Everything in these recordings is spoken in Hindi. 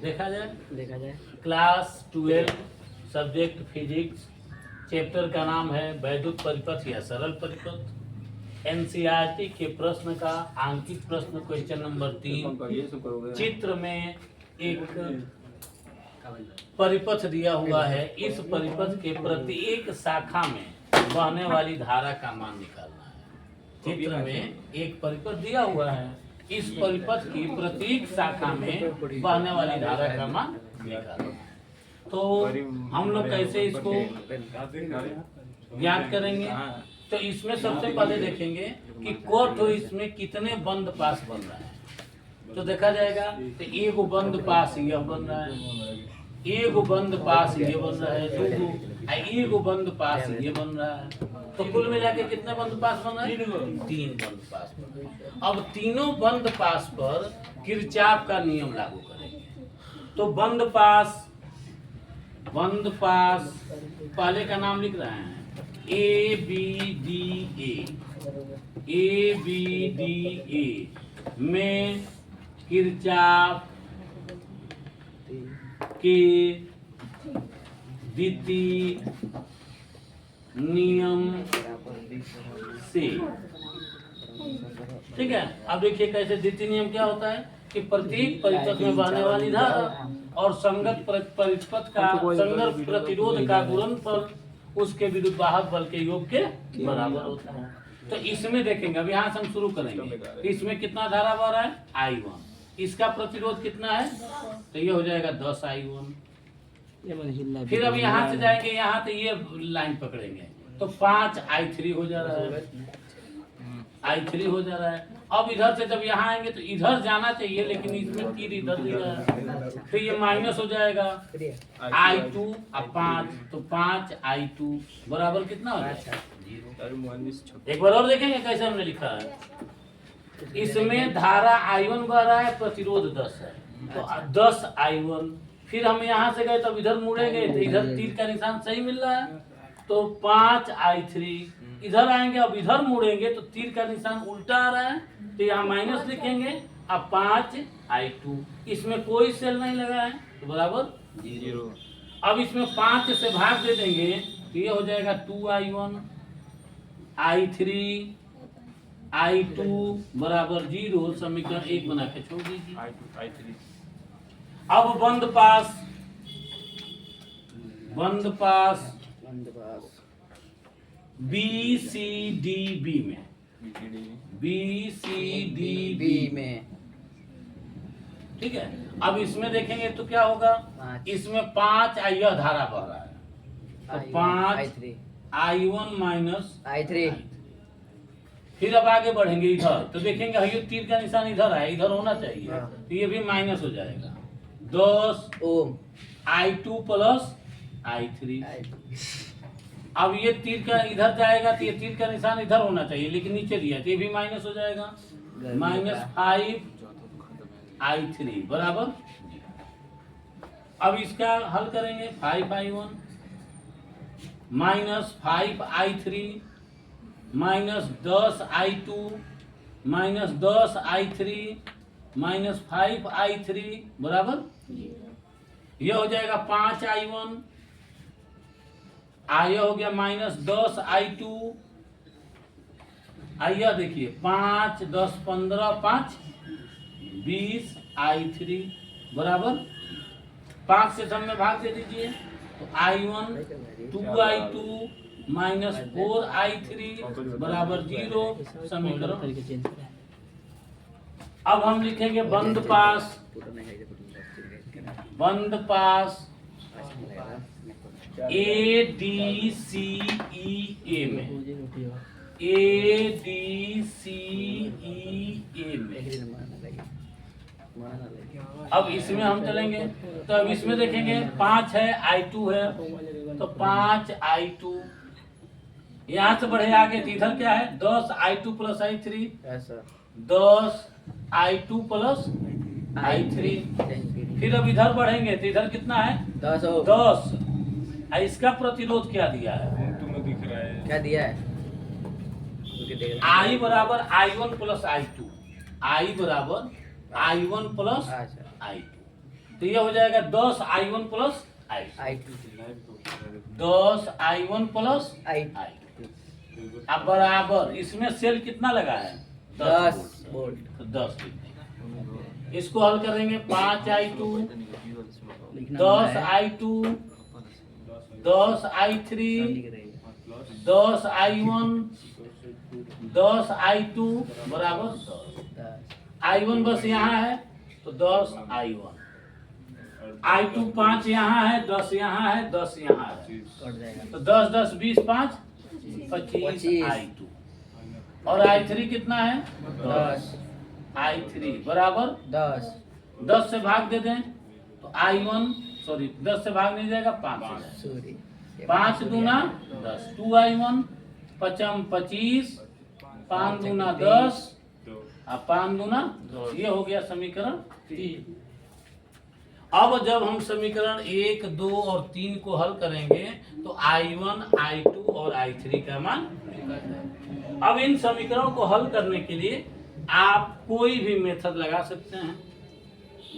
देखा जाए क्लास 12 सब्जेक्ट फिजिक्स, चैप्टर का नाम है वैद्युत परिपथ या सरल परिपथ। एनसीईआरटी के प्रश्न का आंकिक प्रश्न क्वेश्चन नंबर 3। चित्र में एक परिपथ दिया हुआ है, इस परिपथ के प्रत्येक शाखा में बहने वाली धारा का मान निकालना है। चित्र में एक परिपथ दिया हुआ है, इस परिपथ की प्रत्येक शाखा में बहने वाली धारा का मान निकालना है। तो हम लोग कैसे इसको ज्ञात करेंगे? तो इसमें सबसे पहले देखेंगे कि कोट इसमें कितने बंद पास बन रहा है। तो देखा जाएगा तो एक बंद पास यह बन रहा है, एक बंद पास ये बन रहा है, एक बंद पास ये बन रहा है। तो कुल मिला के कितने बंद पास बन रहे हैं? 3 बंद पास बन रहे हैं। अब तीनों बंद पास पर किरचॉफ का नियम लागू करेंगे। तो बंद पास पहले का नाम लिख रहे हैं ए बी डी ए में किरचॉफ के द्वितीय नियम से, ठीक है। अब देखिए कैसे द्वितीय नियम क्या होता है कि प्रत्येक परिपथ में बहने वाली धारा और संगत परिपथ का संगत प्रतिरोध का गुणनफल उसके विरुद्ध वाहक बल के योग के बराबर होता है। तो इसमें देखेंगे, अब यहाँ से हम शुरू करेंगे। तो इसमें कितना धारा बह रहा है? I1। इसका प्रतिरोध कितना है? तो ये हो जाएगा 10 I1। फिर अब यहाँ से जाएंगे, यहाँ तो ये लाइन पकड़ेंगे तो 5 I3 हो जा रहा है, I3 हो जा रहा है। अब इधर से जब यहाँ आएंगे तो इधर जाना चाहिए, लेकिन इसमें तीर इधर दिया है, फिर ये माइनस हो जाएगा I2 अब 5, तो 5 I2 बराबर कितना हो जाएगा? एक बार और देखेंगे कैसे हमने लिखा है। इसमें धारा I1 बह रहा है, प्रतिरोध 10 है, तो 10 I1। फिर हम यहाँ से गए तब इधर मुड़ेंगे तो इधर तीर का निशान सही मिल रहा है, तो 5 I3। इधर आएंगे, अब इधर मुड़ेंगे तो तीर का निशान उल्टा आ रहा है, तो यहाँ माइनस लिखेंगे। अब 5 I2, इसमें कोई सेल नहीं लगा है तो बराबर 0। अब इसमें 5 से भाग दे देंगे तो ये हो जाएगा 2 I1 I3 I2 बराबर 0। समीकरण 1 बना के छोड़ दीजिए। अब बंद पास BCDB में, ठीक है। अब इसमें देखेंगे तो क्या होगा? इसमें 5 यह धारा बह रहा है, तो 5 I1 माइनस I3। फिर अब आगे बढ़ेंगे इधर तो देखेंगे ये तीर का निशान इधर है, इधर होना चाहिए, तो ये भी माइनस हो जाएगा 10 I2 प्लस I3। अब ये तीर का इधर जाएगा तो ये तीर का निशान इधर होना चाहिए, लेकिन नीचे दिया तो ये भी माइनस हो जाएगा, -5 I3 बराबर। अब इसका हल करेंगे, 5 I1 minus 5 I3 minus 10 I2 minus 10 I3 minus 5 I3 बराबर ये हो जाएगा 5 I1, आया हो गया माइनस 10 I2। आइए देखिए 5 10 15 5 20 I3 बराबर 5 से सब में भाग दे दीजिए, तो I1 2 I2 माइनस 4 I3 बराबर 0। समीकरण अब हम लिखेंगे बंद पास ADCEA में, अब इसमें हम चलेंगे तो अब इसमें देखेंगे 5 है I2 है, तो 5 I2 यहाँ से बढ़े आगे तो इधर क्या है 10 I2 plus I3, 10 I2 plus I3। फिर अब इधर बढ़ेंगे तो इधर कितना है 10। इसका प्रतिरोध क्या दिया है? तुम्हें दिख रहा है क्या दिया है? I बराबर I1 प्लस I2, I बराबर I1 प्लस I2 तो ये हो जाएगा 10I1 plus I2, 10I1 plus I2। अब बराबर इसमें सेल कितना लगा है 10 वोल्ट, तो 10 लिख देंगे। इसको हल करेंगे 5I2, 10I2, 10I3, 10I1, 10I2 बराबर 10। I1 बस यहाँ है तो 10I1, I2 5 यहाँ है, 10 यहाँ है, 10 यहाँ है, तो 10 10 20 5 25 I2। और I3 कितना है 10, I3 बराबर 10, 10 से भाग दे दें तो I1 सॉरी 10 से भाग नहीं जाएगा 5, 5 दूना 10, 2I1, 5 25, 5 दूना 10 और 5 दूना 2। ये हो गया समीकरण 3। अब जब हम समीकरण 1, 2 और 3 को हल करेंगे तो I1, I2 और I3 का मान निकल। अब इन समीकरणों को हल करने के लिए आप कोई भी मेथड लगा सकते हैं,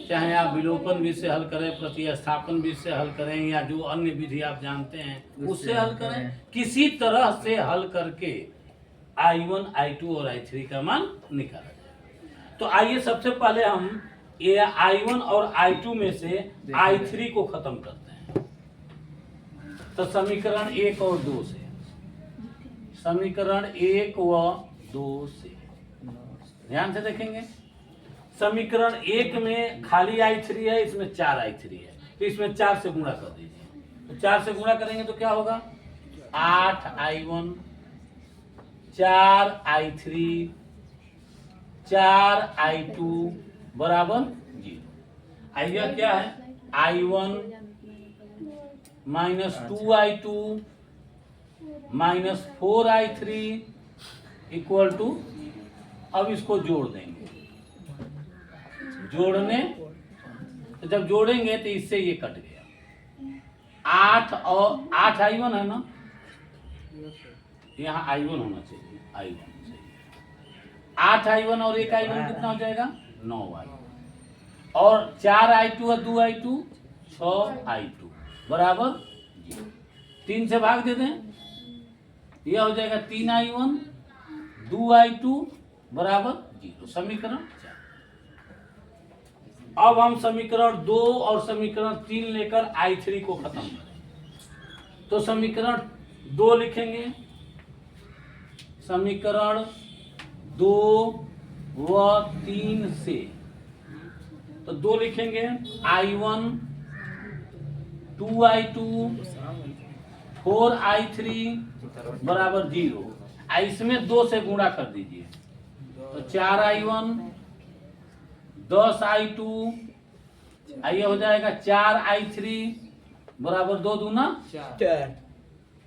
चाहे आप विलोपन विधि से हल करें, प्रतिस्थापन विधि से हल करें, या जो अन्य विधि आप जानते हैं उससे हल करें। किसी तरह से हल करके I1, I2 और I3 का मान निकाला जाए। तो आइए सबसे पहले हम ये I1 और I2 में से I3 को खत्म करते हैं। तो समीकरण 1 और 2 से, समीकरण 1 व 2 से ध्यान से देखेंगे। समीकरण 1 में खाली I3 है, इसमें 4I3 है, तो इसमें 4 से गुणा कर दीजिए। तो 4 से गुणा करेंगे तो क्या होगा 8I1, 4I3, 4I2 बराबर 0। आइए क्या है I1 minus 2I2 minus 4I3 equal to, अब इसको जोड़ देंगे, जोड़ने तो जब जोड़ेंगे तो इससे ये कट गया 8 और 8I1 है ना, यहाँ I1 होना चाहिए, I1 चाहिए 8I1 और 1I1 कितना हो जाएगा 9I, और 4I2 और 2I2 6I2 बराबर 0। 3 से भाग दे दें, यह हो जाएगा 3I1, 2I2 बराबर 0। समीकरण 4। अब हम समीकरण 2 और समीकरण 3 लेकर I3 को खत्म करें। तो समीकरण 2 लिखेंगे, समीकरण 2 व 3 से, तो 2 लिखेंगे I1, 2I2, 4I3 बराबर 0। इसमें 2 से गुणा कर दीजिए तो 4I1, 10I2, ये हो जाएगा 4I3 बराबर 2 दूना 4।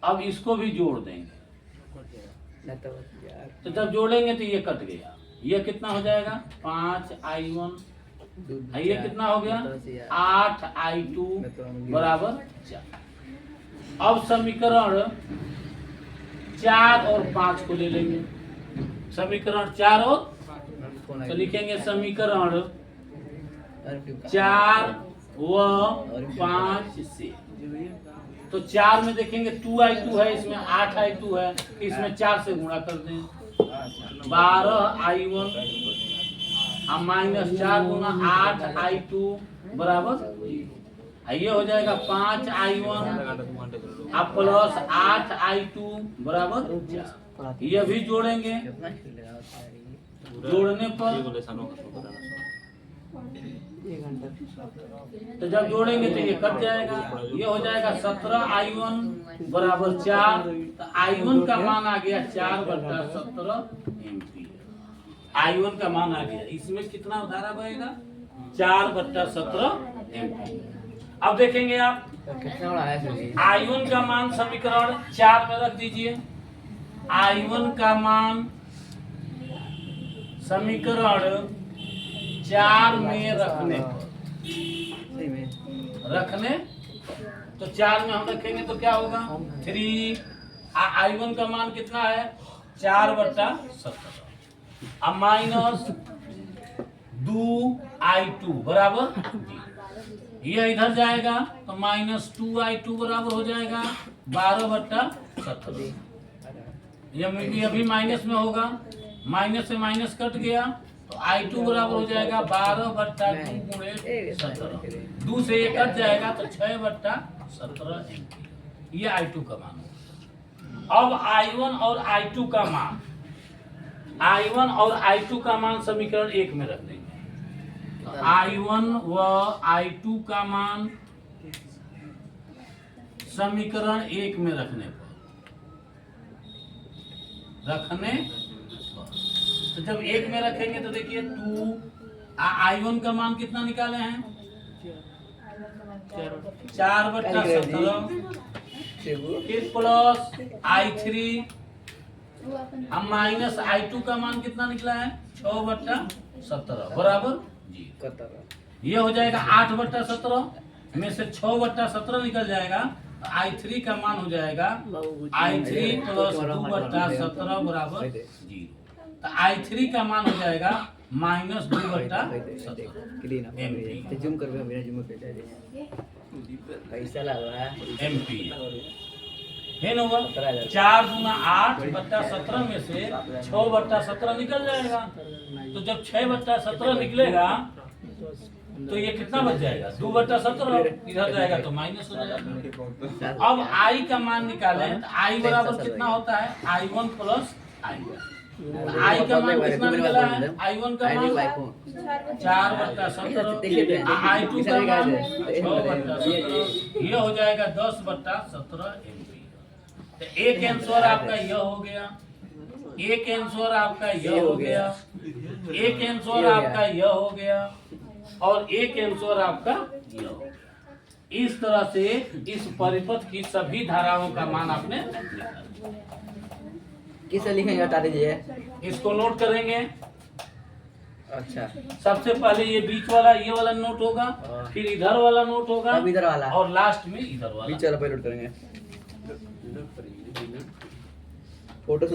अब इसको भी जोड़ देंगे, तो जब जोड़ेंगे तो ये कट गया, ये कितना हो जाएगा 5I1, ये कितना हो गया 8I2 बराबर 4। अब समीकरण 4 और 5 को ले लेंगे, समीकरण 4 और तो लिखेंगे समीकरण 4 व 5 से। तो 4 में देखेंगे 2I2 है, इसमें 8I2 है, इसमें 4 से गुणा कर दें 12I1 माइनस 4 गुना 8I2 बराबर, ये हो जाएगा 5I1 प्लस 8I2 बराबर 4। ये भी जोड़ेंगे, जोड़ने पर तो जब जोड़ेंगे तो ये कट जाएगा, ये हो जाएगा 17I1 बराबर 4। तो I1 का मान आ गया 4/17 एम्पीयर। I1 का मान आ गया, इसमें कितना धारा बहेगा 4/17 एम्पीयर। अब देखेंगे आप I1 का मान समीकरण 4 में रख दीजिए। I1 का मान समीकरण 4 में रखने तो 4 में हम रखेंगे तो क्या होगा 3। I1 का मान कितना है 4/17, अब माइनस 2i2 बराबर जी। ये इधर जाएगा तो -2i2 बराबर हो जाएगा 12/17। ये अभी माइनस में होगा, माइनस से माइनस कट गया तो i2 बराबर हो जाएगा 12/2 गुणे 17। 2 से ये कट जाएगा तो 6/17 एम्पीयर। ये i2 का मान होगा। अब i1 और i2 का मान, i1 और i2 का मान समीकरण 1 में रख देंगे। तो i1 व i2 का मान समीकरण 1 में रखने पर तो जब 1 में रखेंगे तो देखिए 2 i1 का मान कितना निकाले हैं 4/17 फिर प्लस i3 हम माइनस i2 का मान कितना निकला है 6/17 बराबर जी। ये हो जाएगा 8/17 में से 6/17 निकल जाएगा तो i3 का मान हो जाएगा i3 प्लस 2/17 बराबर 0। तो i3 का मान हो जाएगा -2/17 एम्पीयर। है ना, 4 गुना 8/17 में से 6/17 निकल जाएगा। तो जब 6/17 निकलेगा तो ये कितना बच जाएगा 2/17 इधर जाएगा तो माइनस हो जाएगा। अब i का मान निकालें तो i बराबर कितना होता है i1 प्लस i1। i का मान कितना निकला है i1 का मान 4/17 i2 का मान 6/17 ये हो जाएगा 10/17 एम्पीयर। तो एक आंसर आपका यह हो गया, एक आंसर आपका यह हो गया, एक आंसर आपका यह हो गया और एक आंसर आपका यह हो गया। इस तरह से इस परिपथ की सभी धाराओं का मान आपने निकाला। किसे लिखेंगे बता दीजिए। इसको नोट करेंगे। अच्छा, सबसे पहले ये बीच वाला ये वाला नोट होगा, फिर इधर वाला नोट होगा, अब इधर वाला और लास्ट में इधर वाला। बीच वाला पहले नोट करेंगे। फोटो